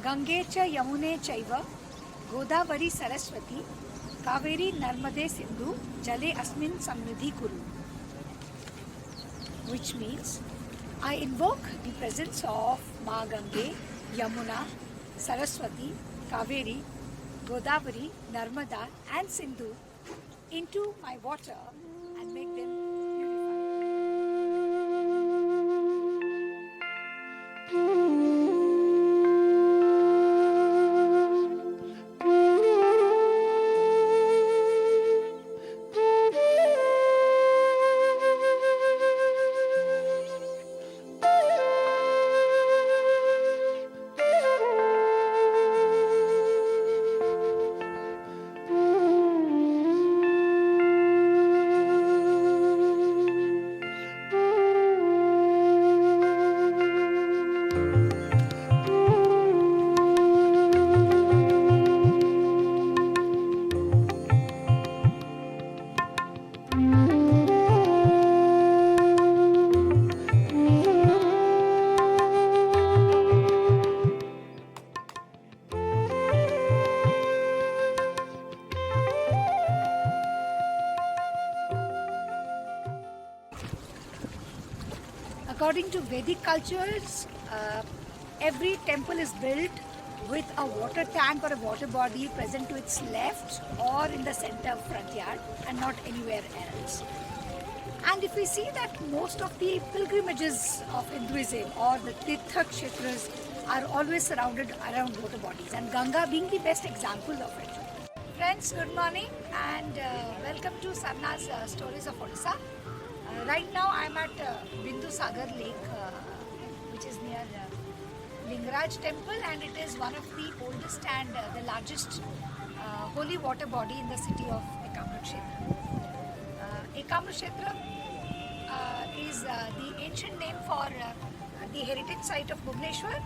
Gange cha Yamune chaiva Godavari Saraswati Kaveri Narmade Sindhu Jale Asmin Samriddhi Kuru, which means I invoke the presence of Ma Gange, Yamuna, Saraswati, Kaveri, Godavari, Narmada and Sindhu into my water and make them According to Vedic cultures, every temple is built with a water tank or a water body present to its left or in the center front yard and not anywhere else. And if we see that most of the pilgrimages of Hinduism or the Tirtha Kshetras are always surrounded around water bodies, and Ganga being the best example of it. Friends, good morning and welcome to Sarna's Stories of Odisha. Right now I am at Bindusagar Lake, which is near Lingaraj temple, and it is one of the oldest and the largest holy water body in the city of Ekamrakshetra. Ekamrakshetra is the ancient name for the heritage site of Bhubaneswar,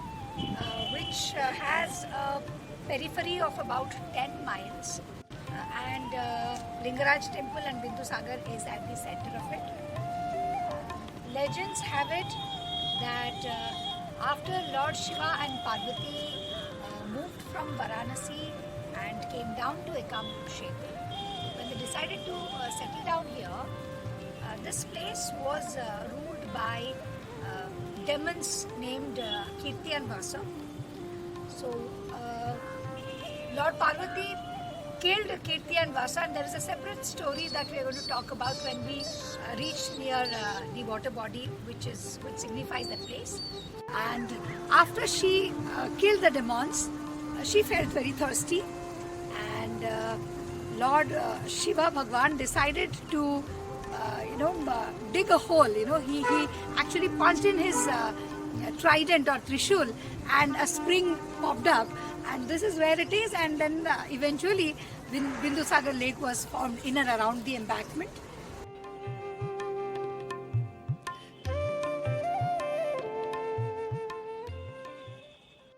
which has a periphery of about 10 miles, and Lingaraj temple and Bindusagar is at the center of it. Legends have it that after Lord Shiva and Parvati moved from Varanasi and came down to Ekamrakshetra, when they decided to settle down here, this place was ruled by demons named Kirti and Vasa. So Lord Parvati killed Kirti and Vasa, and there is a separate story that we are going to talk about when we reach near the water body, which signifies that place. And after she killed the demons, she felt very thirsty, and Lord Shiva Bhagwan decided to dig a hole. He actually punched in his trident or trishul, and a spring popped up, and this is where it is. And then eventually Bindusagar Lake was formed in and around the embankment.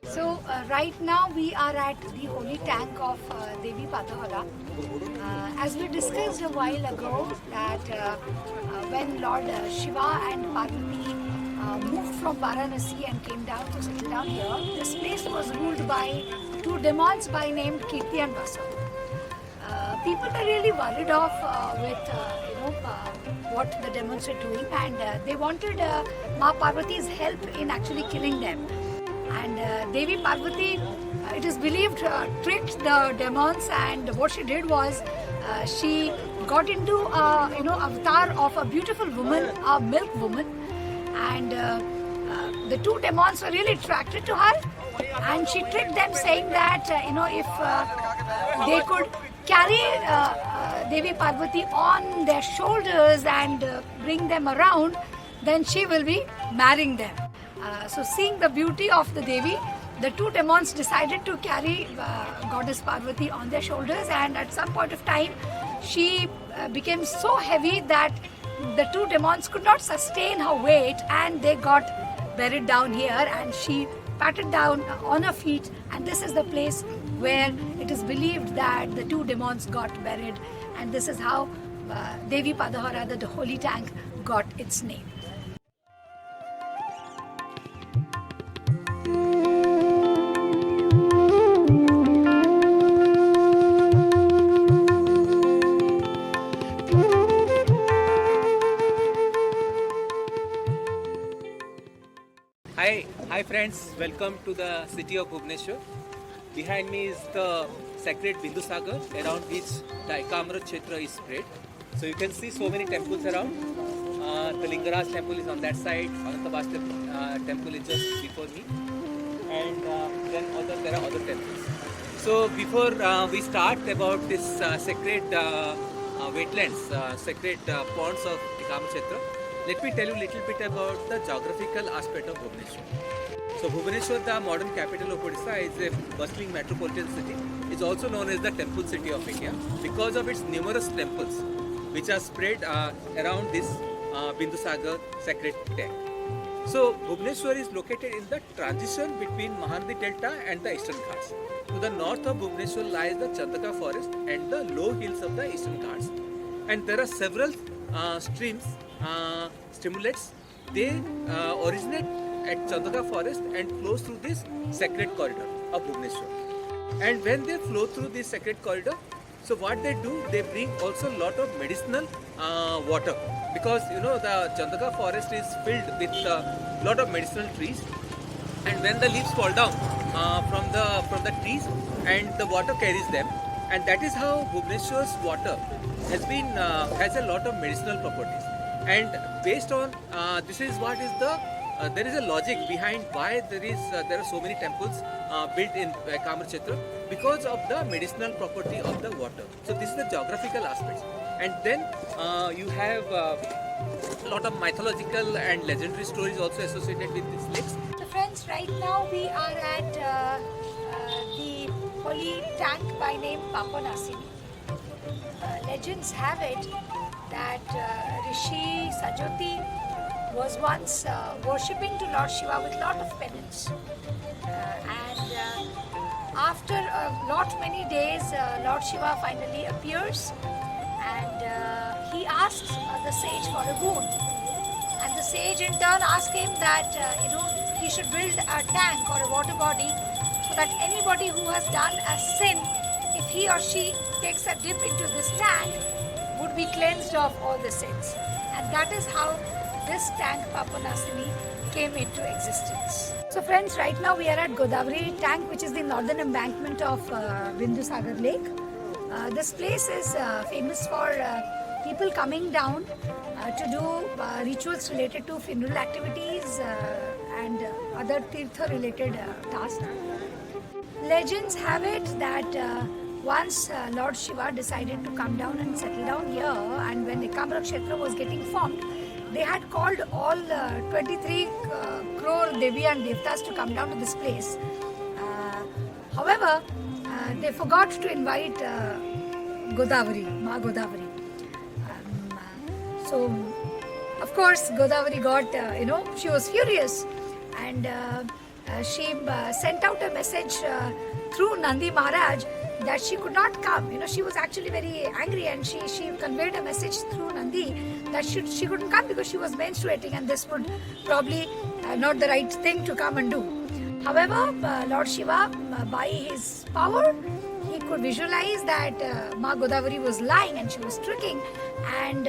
So right now we are at the holy tank of Devi Padahara. As we discussed a while ago that when Lord Shiva and Parvati moved from Varanasi and came down to settle down here, this place was ruled by two demons by named Kirti and Vasa. People were really worried off with what the demons were doing, and they wanted Ma Parvati's help in actually killing them. And Devi Parvati, it is believed, tricked the demons, and what she did was she got into avatar of a beautiful woman, a milk woman, and the two demons were really attracted to her, and she tricked them, saying that if they could carry Devi Parvati on their shoulders and bring them around, then she will be marrying them. So seeing the beauty of the Devi, the two demons decided to carry Goddess Parvati on their shoulders, and at some point of time she became so heavy that the two demons could not sustain her weight, and they got buried down here, and she patted down on her feet, and this is the place where it is believed that the two demons got buried, and this is how Devi Padahara, the holy tank, got its name. friends, welcome to the city of Bhubaneswar. Behind me is the sacred Bindusagar, around which the Ekamra Kshetra is spread. So you can see so many temples around. The Lingaraj temple is on that side, Anantabas temple is just before me, and then there are other temples. So before we start about this sacred wetlands, sacred ponds of Ekamra Kshetra, let me tell you a little bit about the geographical aspect of Bhubaneswar. So Bhubaneswar, the modern capital of Odisha, is a bustling metropolitan city. It's also known as the temple city of India because of its numerous temples which are spread around this Bindusagar sacred tank. So Bhubaneswar is located in the transition between Mahanadi Delta and the Eastern Ghats. To the north of Bhubaneswar lies the Chandaka forest and the low hills of the Eastern Ghats. And there are several streams, stimulates. They originate at Chandaka forest and flows through this sacred corridor of Bhubaneswar. And when they flow through this sacred corridor, so what they do, they bring also a lot of medicinal water, because you know the Chandaka forest is filled with a lot of medicinal trees, and when the leaves fall down from the trees, and the water carries them, and that is how Bhubaneswar's water has a lot of medicinal properties. And based on this is what is the there is a logic behind why there are so many temples built in Ekamra Kshetra, because of the medicinal property of the water. So this is the geographical aspects. And then you have a lot of mythological and legendary stories also associated with these lakes. So friends, right now we are at the holy tank by name Papanasini. Legends have it that Rishi Sajoti was once worshipping to Lord Shiva with lot of penance, and after many days Lord Shiva finally appears, and he asks the sage for a boon, and the sage in turn asks him that he should build a tank or a water body so that anybody who has done a sin, if he or she takes a dip into this tank, would be cleansed of all the sins. And that is how this tank Papanasini came into existence. So friends, right now we are at Godavari tank, which is the northern embankment of Bindusagar lake. This place is famous for people coming down to do rituals related to funeral activities and other tirtha related tasks. Legends have it that once Lord Shiva decided to come down and settle down here, and when Ekamra Kshetra was getting formed, they had called all 23 crore Devi and Devtas to come down to this place. However, they forgot to invite Godavari, Ma Godavari. So, of course, Godavari got, she was furious, and she sent out a message through Nandi Maharaj that she could not come. She was actually very angry, and she conveyed a message through Nandi that she couldn't come because she was menstruating, and this would probably not the right thing to come and do. However, Lord Shiva, by his power, he could visualize that Ma Godavari was lying and she was tricking, and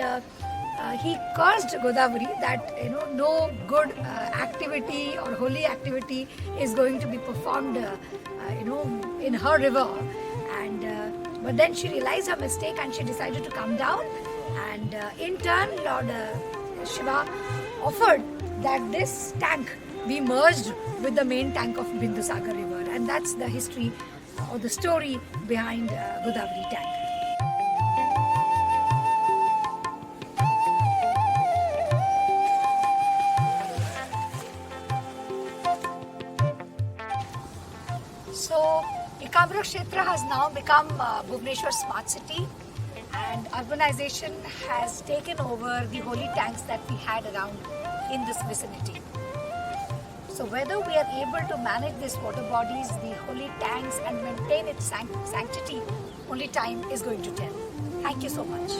he cursed Godavari that no good activity or holy activity is going to be performed in her river. And but then she realized her mistake and she decided to come down, and in turn Lord Shiva offered that this tank be merged with the main tank of Bindusagar river, and that's the history or the story behind Godavari tank. So Ekamra Kshetra has now become Bhubaneswar Smart City, and urbanization has taken over the holy tanks that we had around in this vicinity. So whether we are able to manage these water bodies, the holy tanks, and maintain its sanctity, only time is going to tell. Thank you so much.